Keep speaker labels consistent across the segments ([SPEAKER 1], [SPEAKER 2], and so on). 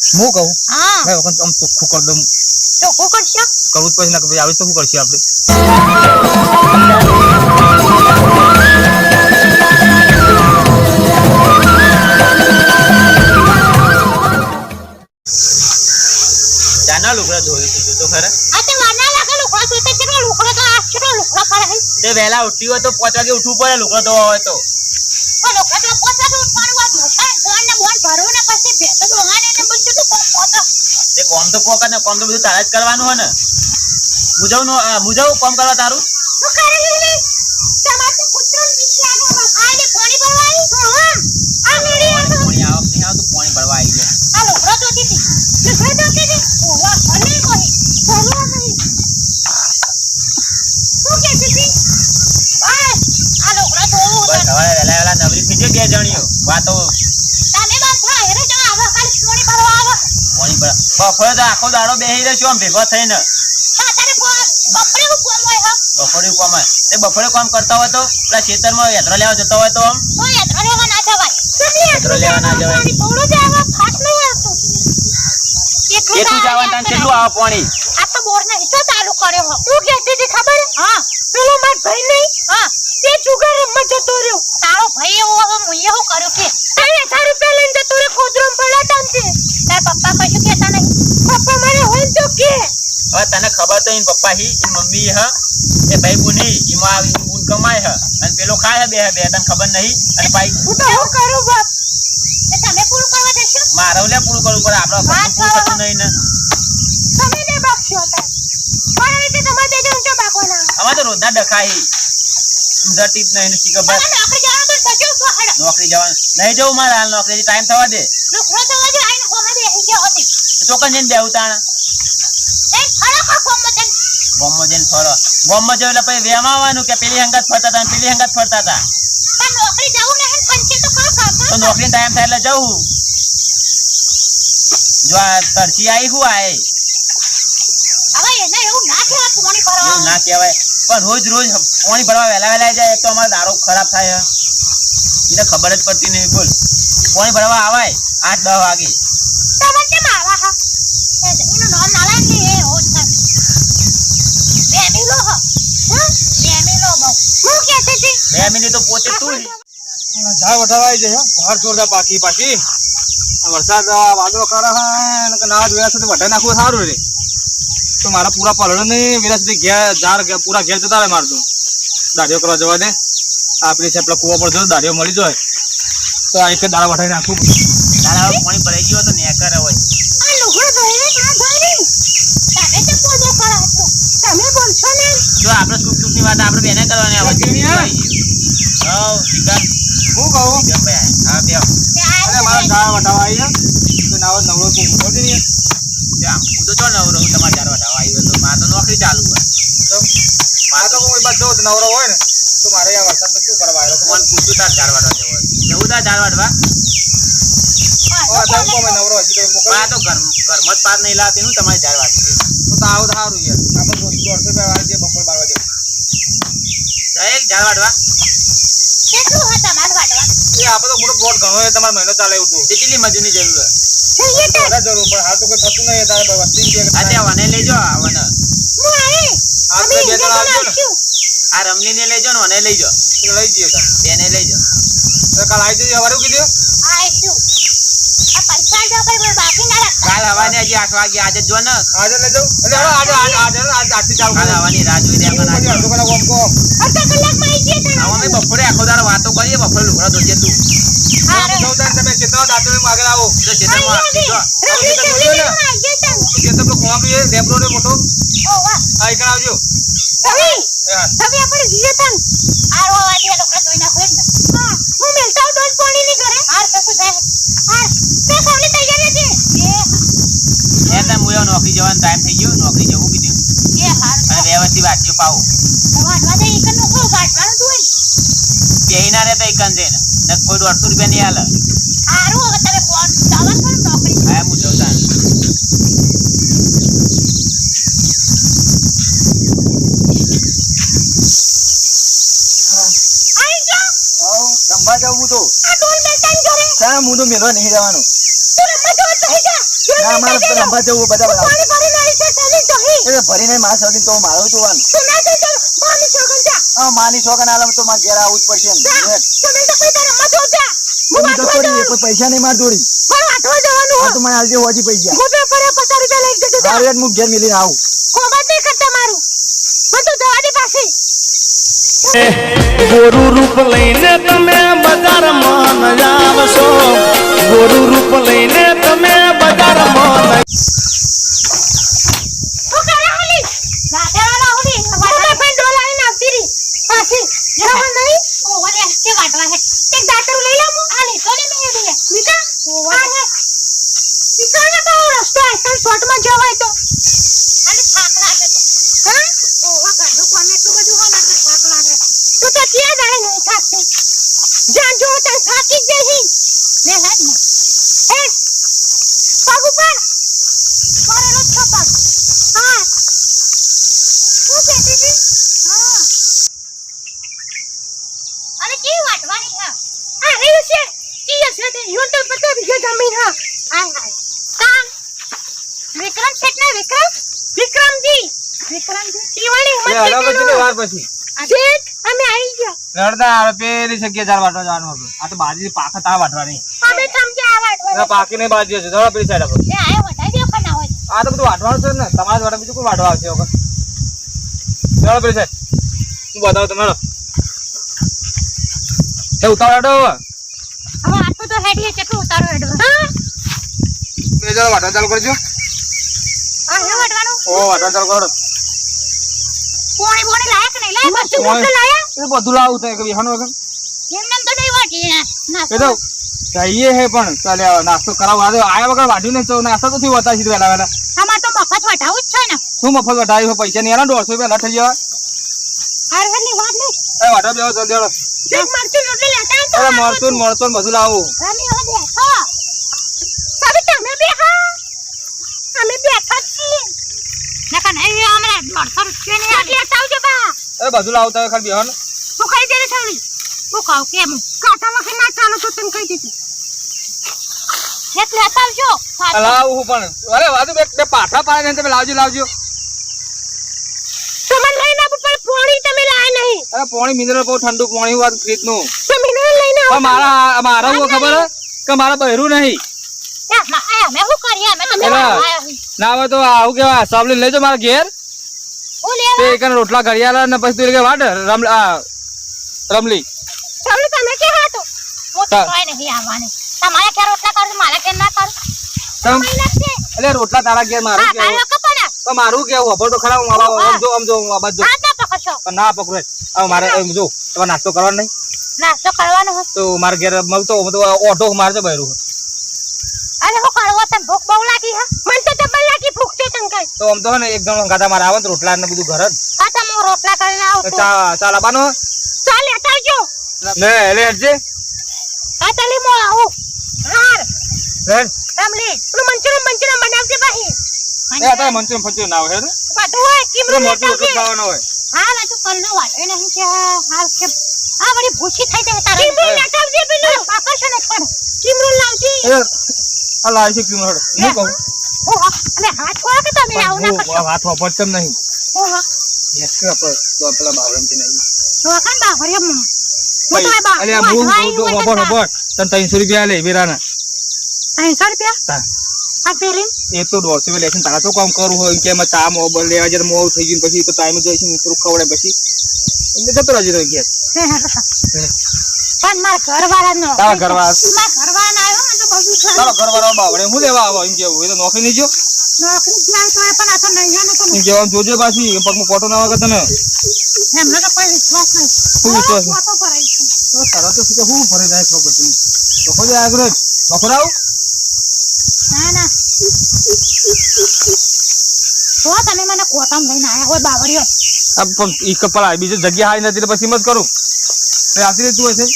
[SPEAKER 1] હું કહું
[SPEAKER 2] હા
[SPEAKER 1] મેં વખત આમ ચોખ્ખું કરી દઉં
[SPEAKER 2] ચોખ્ખું કરશો
[SPEAKER 1] કરવું જ પછી ના પછી આવી તો શું કરશું આપણે ચાના લુગડા ધોઈ દીધું તો ખરા
[SPEAKER 2] આ તે વાના લાગે લુકડા તો કેટલો લુકડા તો આ કેટલો લુકડા પડે
[SPEAKER 1] તે વહેલા ઉઠી હોય તો 5 વાગે ઉઠવું પડે લુગડા ધોવા હોય તો
[SPEAKER 2] પણ લુકડા તો પોતા તો ઉઠવાનું વાત મોટા ફોન ને બોન ભરવું ને પછી ભેતો દોહાને ને બધું તો પોતા
[SPEAKER 1] તે કોમ તો પોકા ને કોમ તો બધું તારા જ કરવાનું હોય ને મુજાવ કોમ કરવા તારું
[SPEAKER 2] શું કરે લે તમાર તો કુતરો વિચારો આ ને પાણી ભરવાઈ આ મેડી
[SPEAKER 1] પાણી આવક નહીં આવતું પાણી ભરવા આવી જાય
[SPEAKER 2] આ લુકડા તો દીધી લુકડા તો દીધી ઓવા ભલે કોઈ ભરવા નહીં શું કે દીધી બસ આ લુકડા તો
[SPEAKER 1] બસ હવે વહેલા નવરી થઈ જાય બે જણીઓ વાતો
[SPEAKER 2] તમે બસ હા હેરે જો આવા કાલ પાણી ભરવા આવો
[SPEAKER 1] પાણી ભરા બફરે તો આખો દાડો બેહી રહેશો આમ ભેગો થઈને
[SPEAKER 2] તારે બપરે કો કોમ હોય હા
[SPEAKER 1] બપોરે કોમ હોય તે બપોરે કામ કરતા હોય તો પેલા ખેતરમાં યાત્રા લેવા જતો હોય તો આમ
[SPEAKER 2] તો યાત્રા લેવા ના જવાય
[SPEAKER 1] યાત્રા લેવા ના જવાય
[SPEAKER 2] પાણી થોડું જ આવા ફાટ નહીં આવતું
[SPEAKER 1] કેટલું જવાનું તાન કેટલું આવે પાણી
[SPEAKER 2] આ તો બોર ને હિચો ચાલુ કર્યો હો તું કહેતી હતી ખબર હા પેલો માર ભાઈ નહીં હા તે જુગાર રમવા જતો રહ્યો તારો ભાઈ એવો હવે મુયે હું કર્યું કે 1000 રૂપિયા લઈને જતો રે ખોદરમ પડાટામ છે તાર પપ્પા કશું કહેતા નહીં પપ્પા મને હોય તો કે
[SPEAKER 1] હવે તને ખબર તો ઈન પપ્પા હી ઈન મમ્મી હ એ ભાઈ બુની ઈમાં બુન કમાય હ અને પેલો ખાય બે તને ખબર નહીં અને ભાઈ
[SPEAKER 2] હું તો હું કરું બાપ તે તમે પૂરું કરવા દેશો
[SPEAKER 1] મારે લે પૂરું કરવું પડે આપણો પૂરું થતું નહીં ને
[SPEAKER 2] તમે ને બક્ષો હતા પણ રીતે તમે બે જણ જો બાકોના
[SPEAKER 1] અમાર તો રોજના ડખાઈ જતી જ નહીં શીખર
[SPEAKER 2] તમે નોકરી જવાનું તો સચો તો હડ
[SPEAKER 1] નોકરી જવાનું નહીં જવું મારે હાલ નોકરી ટાઈમ થવા દે
[SPEAKER 2] નોકરો તો આજે આઈને હોમે બેહી ગયો હતી
[SPEAKER 1] તો કન જઈને બેહું તાણ
[SPEAKER 2] એ ખરા કોમ મતન
[SPEAKER 1] ગોમમાં જઈને ફરો ગોમમાં જો એટલે પછી વેમ આવવાનું કે પેલી હંગાત ફરતા હતા પેલી હંગાત ફરતા હતા
[SPEAKER 2] તા નોકરી જાવું ને પંચે તો ખરો કાકા
[SPEAKER 1] તો નોકરી ટાઈમ થાય એટલે જવું જો આ તરસી આવી હું આય
[SPEAKER 2] હવે એને એવું ના કહેવા પાણી ભરવા
[SPEAKER 1] એવું ના કહેવાય પણ રોજ પાણી ભરવા વહેલા જાય તો અમારો દારો ખરાબ થાય એને ખબર જ પડતી નહીં બોલ પાણી ભરવા આવાય 8-10 વાગે
[SPEAKER 2] તમે કેમ આવા હા એનું નામ નાલા ને એ હોત બે મિલો હો બે મિલો બહુ હું કહેતી હતી
[SPEAKER 1] 2 મિનિટ તો પોતે તું
[SPEAKER 3] ઝાડ વટાવાઈ જાય ઝાડ છોડતા પાકી વરસાદ વાદળો કરે કે ના વેલા સુધી વટાઈ નાખવું સારું રે તો મારા પૂરા પલડો નહીં વેલા સુધી ઝાડ પૂરા ઘેર જતા રહે મારે તો દાઢીઓ કરવા જવા દે આપણી છે પેલા કૂવા પર જો દાઢીઓ મળી જાય તો આ એક દાડા વટાઈ નાખવું
[SPEAKER 1] તારા પાણી ભરાઈ ગયો તો ને કરે હોય
[SPEAKER 2] આ લુગડો ધોઈને ના ધોઈ તમે તો પોદો કરો છો તમે બોલશો ને
[SPEAKER 1] જો આપણે સુખ ની વાત આપણે બેને કરવાની આવે છે હા શિકાર
[SPEAKER 3] હું કહું
[SPEAKER 1] કેમ ભાઈ હા બે
[SPEAKER 3] અરે મારા ઝાડ વટાવા આવી તો નાવ નવરો તું મોટો જ નહીં
[SPEAKER 1] હું તો ચો નવરો હું તમારે 4 વાડા આવ્યો તો મારે તો નોકરી ચાલુ હોય
[SPEAKER 3] તો મારે તો કોઈ બાદ જો નવરો હોય ને તો મારે આ વરસાદમાં શું કરવા આવ્યો
[SPEAKER 1] ફોન પૂછું તાર 4 વાડા જવું તાર 4 વાડવા
[SPEAKER 3] તો નવરો હશે તો મોકલ
[SPEAKER 1] આ તો ઘરમાં જ પાર નહીં લાવતી હું તમારે 4 વાડ
[SPEAKER 3] તો આવું સારું યાર આપણે 150 રૂપિયા વાળી બપોર 12 વાગે
[SPEAKER 1] એક 4 વાડવા
[SPEAKER 2] કેટલું હતા માર વાટવા
[SPEAKER 3] એ આપણે તો મોટો પ્લોટ ઘણો તમારો મહિનો ચાલે એવું તો
[SPEAKER 1] કેટલી મજૂરી જરૂર
[SPEAKER 2] જોઈએ તો
[SPEAKER 3] વધારે જરૂર પણ હાલ તો કોઈ થતું નહીં તારે વસ્તી કે
[SPEAKER 1] આ તે વને લેજો આવને
[SPEAKER 2] હું આવી
[SPEAKER 3] આપણે બે જણ આવજો ને
[SPEAKER 1] આ રમલી ને લેજો ને વને લેજો
[SPEAKER 3] તો લઈ જઈએ તાર
[SPEAKER 1] બેને લેજો
[SPEAKER 3] તો કાલ આવી જઈએ હવારે કીધું
[SPEAKER 2] આઈશું આ પૈસા જો કોઈ બાકી ના રાખ
[SPEAKER 1] કાલ હવાને હજી 8 વાગે આજે જો ને
[SPEAKER 3] આજે લઈ જાઉં એટલે આજે આજથી ચાલુ
[SPEAKER 1] કાલ હવાની રાહ જોઈ રહ્યા
[SPEAKER 3] પછી અડધો કલાક ઓમ કો
[SPEAKER 2] અડધા કલાકમાં આવી જઈએ તો
[SPEAKER 1] અમે બપોરે આખો દાડો વાતો કરીએ બપોરે લુગડા ધોજે તું
[SPEAKER 2] હારે
[SPEAKER 3] જો તાર તમે ચેતનો દાંતો આગળ આવો
[SPEAKER 1] તો ખેતરમાં આપી જો
[SPEAKER 2] રમી ચલી ને આવી જઈએ તો
[SPEAKER 3] ચેતનો તો કોમ બી લેબરો ને મોટો
[SPEAKER 2] ઓ વાહ
[SPEAKER 3] આ એકણ આવજો
[SPEAKER 2] રવિ
[SPEAKER 3] યાર
[SPEAKER 2] રવિ આપણે જઈએ તન આરો વાડી લોકો તોય ના હોય ને હા હું મિલતા હું દોલ પાણી ની ઘરે હાર કશું જાય હાર તે સાવલી તૈયાર છે
[SPEAKER 1] એ તો મુયો નોકરી જવાનો ટાઈમ થઈ ગયો નોકરી જવું કીધું
[SPEAKER 2] એ હાર
[SPEAKER 1] અને વ્યવસ્થિત વાંચ્યો પાવું
[SPEAKER 2] વાટવા દે એકન નો કો વાટવાનું તું
[SPEAKER 1] પેઈના રે તો એકન દે ને કોઈ 150 રૂપિયા નહીં આલે
[SPEAKER 2] આરો હવે તમે કોણ જવાનું કરો નોકરી
[SPEAKER 1] હા હું જઉં તાન
[SPEAKER 2] આઈ જા
[SPEAKER 3] રમવા જાઉં હું તો
[SPEAKER 2] આ ડોલ મેલતા ઘરે
[SPEAKER 3] ત્યાં હું તો મેળવા નહીં જવાનું
[SPEAKER 2] તું રમવા જો તો હી જા ડોલ
[SPEAKER 3] ના મારે તો રંભા જવું બધા બધા
[SPEAKER 2] પાણી ભરીને આવી છે ચાલી તો હી
[SPEAKER 3] એ ભરીને માર સદી તો મારો જોવાનું
[SPEAKER 2] તું ના જઈ ચાલ માની છોકન જા
[SPEAKER 3] આ માની છોકન આલમ તો માર ઘેર આવું જ પડશે ને
[SPEAKER 2] તમે તો કોઈ તારે મત જા
[SPEAKER 3] હું તો થોડી કોઈ પૈસા નહીં માર જોડી
[SPEAKER 2] પણ આઠવા જવાનું
[SPEAKER 3] આ તો મને આલજે હોજી પૈસા
[SPEAKER 2] હું પેપરે 50 રૂપિયા લઈ જજો
[SPEAKER 3] મારે યાર હું ઘેર મિલીને આવું
[SPEAKER 2] કોમત નહીં કરતા મારું બધું જવા દે પાછી
[SPEAKER 4] ગોરું રૂપ લઈને તમે બજારમાં ન આવશો ગોરું રૂપ લઈને તમે બજારમાં
[SPEAKER 2] હું કરે હાલી નાતેવાળા હોલી વાટા પણ ડોલાની નાખતી રી પાછી જવા નહીં ઓ વલે કે વાટવા હે એક દાતર લઈ લો આ લે તો ને મે દે વિકા ઓ વાહ વિકા ને તો રસ્તો આ તન શોર્ટમાં જવાય તો અને થાક લાગે તો હા ઓ વાહ ગાડો કોને એટલું બધું હો લાગે થાક લાગે તો ક્યાં જાય નહીં થાકતે જાન જો તન થાકી જઈ લે હાથ માં એ પગ ઉપર મારેલો છપક હા શું કહેતી હતી હા અરે કેવી વાટવાની હા આ રહ્યું છે કી હશે તે યો તો 50 વીઘા જમીન હા હાય હાય કામ વિક્રમ શેઠ ને વિક્રમજી ઈવાણી
[SPEAKER 3] એ હલો પછી વાર પછી
[SPEAKER 2] શેઠ અમે આવી ગયા
[SPEAKER 3] રડતા આવે પેલી જગ્યા જાર વાટવા જવાનું હતું આ તો બાજી પાખત આ વાટવાની
[SPEAKER 2] અમે સમજે આ વાટવાની
[SPEAKER 3] પાકી ને બાજી છે જરા પેલી સાઈડ પર
[SPEAKER 2] એ આયો વટાઈ દે કના હોય
[SPEAKER 3] આ તો બધું વાટવાનું છે ને તમારા વાટવા બીજું કોઈ વાટવા આવશે વખત જરા પેલી સાઈડ હું બતાવું તમને એ ઉતાવળ
[SPEAKER 2] હવે આટલું તો હેડીએ કેટલું ઉતારો હેડવા હા
[SPEAKER 3] બે જરા વાટવા ચાલુ કરજો
[SPEAKER 2] આ હે વાટવાનું
[SPEAKER 3] ઓ વાટવા ચાલુ કરો
[SPEAKER 2] પોણી બોણી લાયક નહીં લાય બસ
[SPEAKER 3] પોણી.
[SPEAKER 2] મોટું લાયા
[SPEAKER 3] એ બધું લાવું થાય કે વિહાનો વગર
[SPEAKER 2] એમને તો નહીં વાટી ના
[SPEAKER 3] એ તો જઈએ હે પણ ચાલે હવે નાસ્તો કરાવવા દે આયા વગર વાઢ્યું ને તો નાસ્તો તો થી વતા સીધું વેલા
[SPEAKER 2] અમાર તો મફત વટાવું જ છે ને
[SPEAKER 3] શું મફત વટાવી પૈસા નહીં આના 150 રૂપિયા લઠ જવા
[SPEAKER 2] હારવાની વાત નહીં
[SPEAKER 3] એ વાટવા બેવો જલ્દી હળો
[SPEAKER 2] એક મરચું રોટલી લેતા તો
[SPEAKER 3] અરે મળતું બધું લાવું
[SPEAKER 2] રામી હવે બેઠો સાબિત તમે બેહા અમે બેઠા જ છીએ નકા નહીં અમે 150 રૂપિયા ની આટલી આવજો બા
[SPEAKER 3] એ બધું લાવતા ખાલી બેહો
[SPEAKER 2] તું ખાઈ દે રે છોડી હું કહું કેમ કાટા વખત ના ચાલો તો તને કહી દીધું એટલે આવજો
[SPEAKER 3] લાવું હું પણ અરે વાદુ બે પાઠા પાડે ને તમે લાવજો
[SPEAKER 2] તમે લઈને આવો પણ પોણી તમે લાયા નહીં
[SPEAKER 3] અરે પાણી મિનરલ બહુ ઠંડુ પાણી વાત ફ્રીજ નું
[SPEAKER 2] તો મિનરલ લઈને આવો
[SPEAKER 3] પણ મારા હું ખબર હે કે મારા બહેરું નહીં
[SPEAKER 2] અમે શું કરીએ અમે તો
[SPEAKER 3] ના હોય તો આવું કેવા સાબલી લેજો મારા ઘેર
[SPEAKER 2] હું
[SPEAKER 3] તે
[SPEAKER 2] લેવા
[SPEAKER 3] એકને રોટલા ઘડિયાળા ને પછી તું કે વાટ રમલી
[SPEAKER 2] ચાલો તમે કે હા તો હું તો કોઈ નહીં આવવાની તમારે કે રોટલા કરું મારા કે ના કરું
[SPEAKER 3] તમ
[SPEAKER 2] કોઈ લાગશે
[SPEAKER 3] એટલે રોટલા તારા ઘેર મારું
[SPEAKER 2] હા
[SPEAKER 3] કેવું
[SPEAKER 2] તારો કપડા
[SPEAKER 3] તો મારું કેવું ખબર તો ખરા હું આમ જો આ બાજુ
[SPEAKER 2] હાથ ના પકડશો
[SPEAKER 3] પણ ના પકડે હવે મારે એમ જો તમારે નાસ્તો કરવાનો નહીં
[SPEAKER 2] નાસ્તો કરવાનો હોય
[SPEAKER 3] તો મારા ઘેર મળતો ઓટો મારજો બહેરું
[SPEAKER 2] અરે હું કરવો તને ભૂખ બહુ લાગી હા મને તો ડબલ લાગી ભૂખ છે તંકાઈ
[SPEAKER 3] તો આમ તો હે ને એક જણ ગાતા મારે આવે ને રોટલા ને બધું ઘર જ
[SPEAKER 2] ખાતા હું રોટલા કરીને આવું છું
[SPEAKER 3] ચા લાવવાનો
[SPEAKER 2] ચાલ લેતા આવજો
[SPEAKER 3] ને એટલે હેડજે
[SPEAKER 2] હા ચાલી મો આવું હાર
[SPEAKER 3] હેડ
[SPEAKER 2] રામલી પેલું મંચુરિયન બનાવજે ભાઈ
[SPEAKER 3] એ આ મંચુરિયન ફંચુરિયન ના હોય હેડ
[SPEAKER 2] બધું હોય કિમરો
[SPEAKER 3] મોટું
[SPEAKER 2] લેતા
[SPEAKER 3] રોટલું
[SPEAKER 2] આવજે
[SPEAKER 3] ખાવાનો હોય
[SPEAKER 2] હા ના તો કલનો વાટે નહીં કે હાલ કે આ વળી ભૂસી થઈ જાય તારા કિમરો લેતા આવજે પેલું પાકશો ને પણ કિમરો લાવજે
[SPEAKER 3] એ આ લાવી છે કેમ હેડ હું કહું
[SPEAKER 2] ઓ હા અને હાથ છોડો કે તમે આવું ના કરશો
[SPEAKER 3] હાથ વાપરતમ નહીં
[SPEAKER 2] ઓ હા
[SPEAKER 3] યસ કે આપણે તો પેલા બાવરમ થી નહીં
[SPEAKER 2] તો કાન બાવરે હું તો બા
[SPEAKER 3] અલે આ હું તો વાપર તને 300 રૂપિયા લે વેરાના
[SPEAKER 2] 300 રૂપિયા
[SPEAKER 3] તા
[SPEAKER 2] આ પેલી
[SPEAKER 3] એ તો 150 લેશન તારા તો કામ કરું હોય કે એમાં ચા મો બલ લેવા જર મો થઈ ગયું પછી તો ટાઈમ જોઈશે મિત્રો ખવડે પછી એટલે જતો રાજી રહી ગયા
[SPEAKER 2] પણ માર ઘરવાળા નો
[SPEAKER 3] તારા ઘરવાળા
[SPEAKER 2] માર ઘરવાળા આવ્યો ને તો બધું છે
[SPEAKER 3] તારો ઘરવાળો બાવડે હું લેવા આવો એમ કેવું એ તો નોકરી નહીં જો
[SPEAKER 2] નોકરી જાય તો એ પણ આ તો નહીં જાણે તો
[SPEAKER 3] એમ કેવા જોજો પાછી પગમાં પોટો ના વાગે તને
[SPEAKER 2] એમને તો કોઈ વિશ્વાસ નહીં
[SPEAKER 3] શું વિશ્વાસ નહીં?
[SPEAKER 2] ફોટો પડાઈ છે
[SPEAKER 3] તો તારા તો સીધા હું ફરે જાય ખબર પડતી તો ખોજે આગળ બખરાવ
[SPEAKER 2] ના ના તો તમે મને કોટમ લઈને આયા હોય બાવળિયો
[SPEAKER 3] આ પણ ઈ કપડા બીજી જગ્યા હાઈ નથી તો પછી મત કરું રાત્રે તું હશે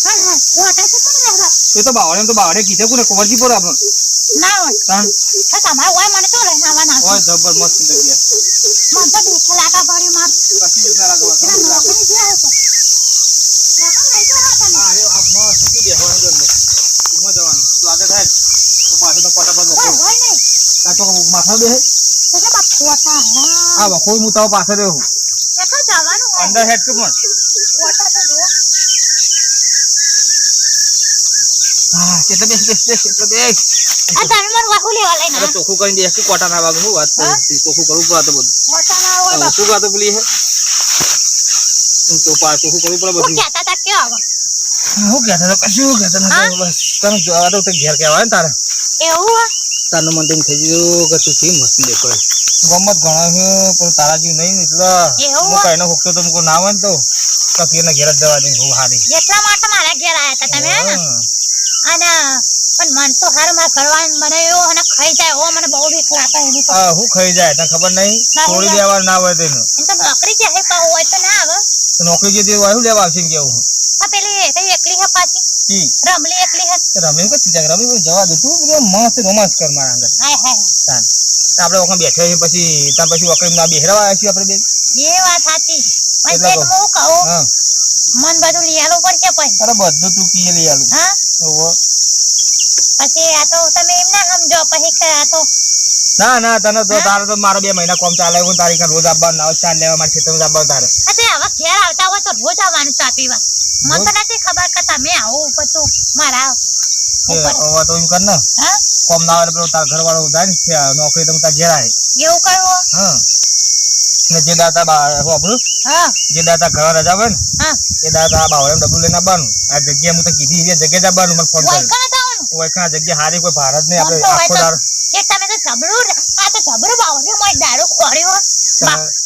[SPEAKER 2] હા હા કોટા છે કોને રહેવા
[SPEAKER 3] એ તો બાવડે કીધે કોને કવરજી પર આપણને
[SPEAKER 2] ના હોય
[SPEAKER 3] તાણ
[SPEAKER 2] હા તમારે હોય મને તો લઈને આવવાના
[SPEAKER 3] ઓય જબર મસ્ત જગ્યા
[SPEAKER 2] મને તો દુઃખ લાગા ભરી માર
[SPEAKER 3] કશી રીતના લાગવા
[SPEAKER 2] એના નોકરી જાય તો નોકરી લઈ જાઓ તમે
[SPEAKER 3] આ રે આ મસ્ત શું બેહવાનું અંદર એમાં જવાનું તું આગળ થાય તો પાછો તો પાછળ બે
[SPEAKER 2] તો કે બાપ ખોટા
[SPEAKER 3] આ વખોઈ હું તાવ પાછળ રહ્યો છું.
[SPEAKER 2] એટલે જવાનું હોય
[SPEAKER 3] અંદર હેડ કે પણ
[SPEAKER 2] ખોટા તો જો
[SPEAKER 3] હા કેટલે બેસ કેટલે બેસ
[SPEAKER 2] આ તમે મને વાહુ લેવા લઈને
[SPEAKER 3] અરે ચોખ્ખું કરીને દે કે કોટા ના વાગ હું વાત
[SPEAKER 2] હા?
[SPEAKER 3] કરી ચોખ્ખું કરવું પડે તો બધું
[SPEAKER 2] ખોટા ના હોય બાપ
[SPEAKER 3] શું વાત પેલી હે તો ચોખ્ખું કરવું પડે
[SPEAKER 2] હું
[SPEAKER 3] બધું
[SPEAKER 2] કહેતા તા કે આવો
[SPEAKER 3] હું કહેતો તો કશું કહેતો
[SPEAKER 2] હા?
[SPEAKER 3] નથી બસ તને જોવા તો ઘેર કહેવાય ને તારે
[SPEAKER 2] એવું હોય
[SPEAKER 3] તારનું મન તેમ થઈ ગયું કે તું કેમ મસ્તી દેખો ગમત ઘણા છે પણ તારા જેવું નહીં ને એટલે
[SPEAKER 2] એવું
[SPEAKER 3] હું કહીને હોકતો તો મુકો ના હોય ને તો કકીરના ઘેર જ જવા દે હું હારી
[SPEAKER 2] એટલા માટે મારા ઘેર આયા હતા તમે હે ને અને પણ મન તો હાર મારા ઘરવાળાને બનાવ્યો અને ખાઈ જાય ઓ મને બહુ બીક લાગે એની તો
[SPEAKER 3] હા હું ખાઈ જાય તને ખબર નહીં
[SPEAKER 2] ના,
[SPEAKER 3] છોડી
[SPEAKER 2] હું
[SPEAKER 3] દેવા ના હોય તેને
[SPEAKER 2] એમ તો નોકરી જાય પાવ હોય તો ના આવે
[SPEAKER 3] તો નોકરી જે દેવા શું લેવા આવશે ને કેવું
[SPEAKER 2] આ પેલી કઈ એકલી હે પાછી
[SPEAKER 3] કી
[SPEAKER 2] રમલી એકલી હે
[SPEAKER 3] રમે કે ચીજા રમે જવા દે તું બધું મસ્ત રોમાંસ કર મારા આગળ
[SPEAKER 2] હાય હાય
[SPEAKER 3] તાન આપણે વખત બેઠા છીએ પછી ત્યાં પછી વખત ના બેહરાવા આવ્યા છીએ આપણે બે
[SPEAKER 2] એ વાત સાચી પણ
[SPEAKER 3] એટલે
[SPEAKER 2] પેટ હું કહું
[SPEAKER 3] હા
[SPEAKER 2] મન બધું લઈ આલું પડશે પછી
[SPEAKER 3] તારે બધું તું પીએ લઈ આલું
[SPEAKER 2] હા
[SPEAKER 3] ઓહો.
[SPEAKER 2] પછી આ તો તમે એમ ના સમજો પછી કે આ તો
[SPEAKER 3] ના ના તને તો
[SPEAKER 2] હા?
[SPEAKER 3] તારે તો મારા 2 મહિના કોમ ચાલે હું તારી કાન રોજ આવવાનું ના ચાલ લેવા માટે ખેતરમાં આવવાનું તારે
[SPEAKER 2] આ તે હવે ઘેર આવતા હોય તો રોજ આવવાનું ચા પીવા મને તો નથી ખબર કે તમે આવો પછી મારા ઉપર.
[SPEAKER 3] હવે તો એમ કર ને
[SPEAKER 2] હા
[SPEAKER 3] કોમ ના આવે પેલો તારા ઘરવાળો જાય ને નોકરી તમે તાર ઘેર આવે
[SPEAKER 2] એવું કરવું
[SPEAKER 3] હા ને જે દાતા આપણું
[SPEAKER 2] હા
[SPEAKER 3] જે દાતા ઘર રજા હોય ને
[SPEAKER 2] હા
[SPEAKER 3] એ દાતા બાવળે ડબલું લઈને આવવાનું આ જગ્યા હું તો કીધી એ જગ્યાએ જ આવવાનું મને ફોન
[SPEAKER 2] હોય
[SPEAKER 3] કર્યો
[SPEAKER 2] કને જવાનું
[SPEAKER 3] ઓય આ જગ્યા હારી કોઈ ભારત નહીં
[SPEAKER 2] ફોન
[SPEAKER 3] આપણે
[SPEAKER 2] તો હોય
[SPEAKER 3] આખો
[SPEAKER 2] તો.
[SPEAKER 3] દાર
[SPEAKER 2] એ તમે તો જબરું આ તો જબરું બાવળિયો મોય દારૂ ખોર્યો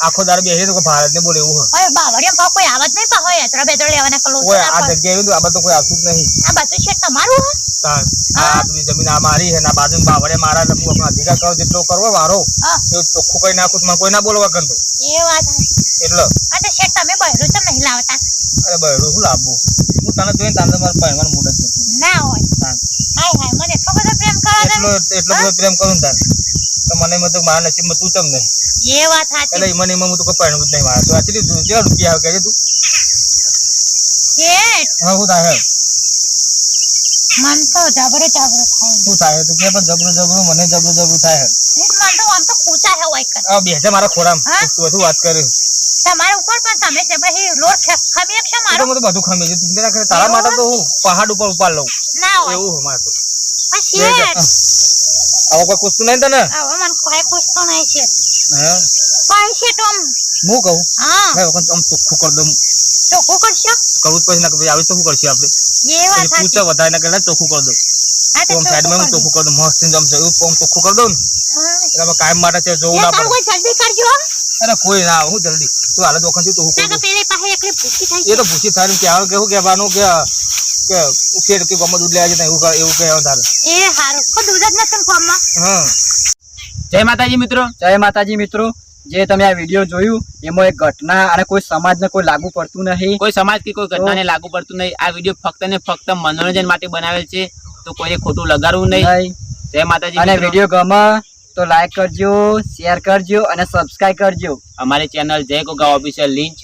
[SPEAKER 3] આખો દાર બેહે તો કોઈ ભારત ને બોલે એવું હોય
[SPEAKER 2] હવે બાવળિયો ભાવ કોઈ આવત નહીં પા હોય એતરા બેતરા લેવાના કલો
[SPEAKER 3] ઓય આ જગ્યા એવું તો આમાં તો કોઈ આવતું જ નહીં
[SPEAKER 2] આ બધું છે તમારું હે
[SPEAKER 3] તાન
[SPEAKER 2] હા.
[SPEAKER 3] આ બધી જમીન આ મારી છે ને આ બાજુ બાવળે મારા એટલે હું આપણો અધિકાર કરો જેટલો કરવો વારો
[SPEAKER 2] હા
[SPEAKER 3] એ ચોખ્ખું કઈ નાખું તો મને કોઈ ના બોલવા કરતો
[SPEAKER 2] એ વાત હે.
[SPEAKER 3] એટલે
[SPEAKER 2] આ તો શેઠ તમે બહેરું ચમ નહીં લાવતા
[SPEAKER 3] અરે બહેરું શું લાવવું હું તને જોઈને તાને મારે પહેરવાનું મૂડ જ નથી
[SPEAKER 2] ના હોય
[SPEAKER 3] તાન
[SPEAKER 2] હાય હાય મને એટલો બધો પ્રેમ કરો તમે
[SPEAKER 3] એટલો બધો પ્રેમ કરું ને તાન તો મને એમાં તો મારા નસીબમાં તું ચમ નહીં
[SPEAKER 2] એ વાત સાચી
[SPEAKER 3] એટલે એમાં ને એમાં હું તો કોઈ પહેરવું જ નહીં મારે તો actually જેટલા રૂપિયા આવે કહેજે તું
[SPEAKER 2] શેઠ
[SPEAKER 3] હા શું થાય
[SPEAKER 2] મન તો જબરો થાય
[SPEAKER 3] શું થાય તું કે પણ જબરું મને જબરું થાય
[SPEAKER 2] શેઠ મન તો આમ તો ખૂચા હે હોય કર
[SPEAKER 3] આ બેસે મારા ખોરામ
[SPEAKER 2] હા?
[SPEAKER 3] તું બધું વાત કર્યું
[SPEAKER 2] તમારા ઉપર પણ તમે છે પછી લોટ ખમી છે
[SPEAKER 3] એ તો
[SPEAKER 2] મારો
[SPEAKER 3] મને બધું ખમે છે તું ના કરે તારા માટે તો હું પહાડ ઉપર ઉપાડ લઉં
[SPEAKER 2] ના હોય
[SPEAKER 3] એવું હોય મારે તો
[SPEAKER 2] આ શેઠ
[SPEAKER 3] હવે કોઈ પૂછતું નહીં તને
[SPEAKER 2] હવે મને કોઈ પૂછતો નહીં છે
[SPEAKER 3] હા
[SPEAKER 2] કોઈ શેઠ આમ
[SPEAKER 3] હું કહું
[SPEAKER 2] હા
[SPEAKER 3] ભાઈ વખત આમ ચોખ્ખું કરી દઉં
[SPEAKER 2] ચોખ્ખું કરશો
[SPEAKER 3] કરવું જ પછી ના આવી તો શું કરશું આપણે
[SPEAKER 2] એ વાત
[SPEAKER 3] પછી પૂછે વધારે ના કરે ચોખ્ખું કરી દઉં
[SPEAKER 2] હા
[SPEAKER 3] તો આમ સાઈડમાં હું ચોખ્ખું કરી દઉં મસ્ત આમ એવું આમ ચોખ્ખું કરી દઉં ને એટલે આપણે કાયમ માટે છે જોવું ના પડે
[SPEAKER 2] કોઈ જલ્દી કરજો
[SPEAKER 3] અરે કોઈ ના આવે હું જલ્દી તું હાલે તો વખત ચોખ્ખું કરી
[SPEAKER 2] ના
[SPEAKER 3] દઉં
[SPEAKER 2] પેલી પાસે એકલી ભૂખી થઈ
[SPEAKER 3] એ તો પૂછી થાય ને કે આવે કેવું કહેવાનું કે ઉકેડ કે ગમે દૂધ લેવા જતા એવું કહેવાનું તારે
[SPEAKER 2] એ હારું કોઈ દૂધ જ નથી ફોર્મમાં
[SPEAKER 3] હા
[SPEAKER 1] જય માતાજી મિત્રો.
[SPEAKER 5] જય માતાજી મિત્રો, જે તમે આ વિડીયો જોયું એમાં એક ઘટના અને કોઈ સમાજને કોઈ લાગુ પડતું નહીં.
[SPEAKER 1] કોઈ સમાજ કે કોઈ ઘટનાને લાગુ પડતું નહીં. આ વિડીયો ફક્ત ને ફક્ત મનોરંજન માટે બનાવેલ છે, તો કોઈએ ખોટું લગાડવું નહીં.
[SPEAKER 5] નહીં.
[SPEAKER 1] જય માતાજી
[SPEAKER 5] અને
[SPEAKER 1] મિત્રો.
[SPEAKER 5] વિડીયો ગમે તો લાઈક કરજો, શેર કરજો અને સબસ્ક્રાઇબ કરજો.
[SPEAKER 1] અમારી ચેનલ જય ગોગા ઓફિશિયલ લિંક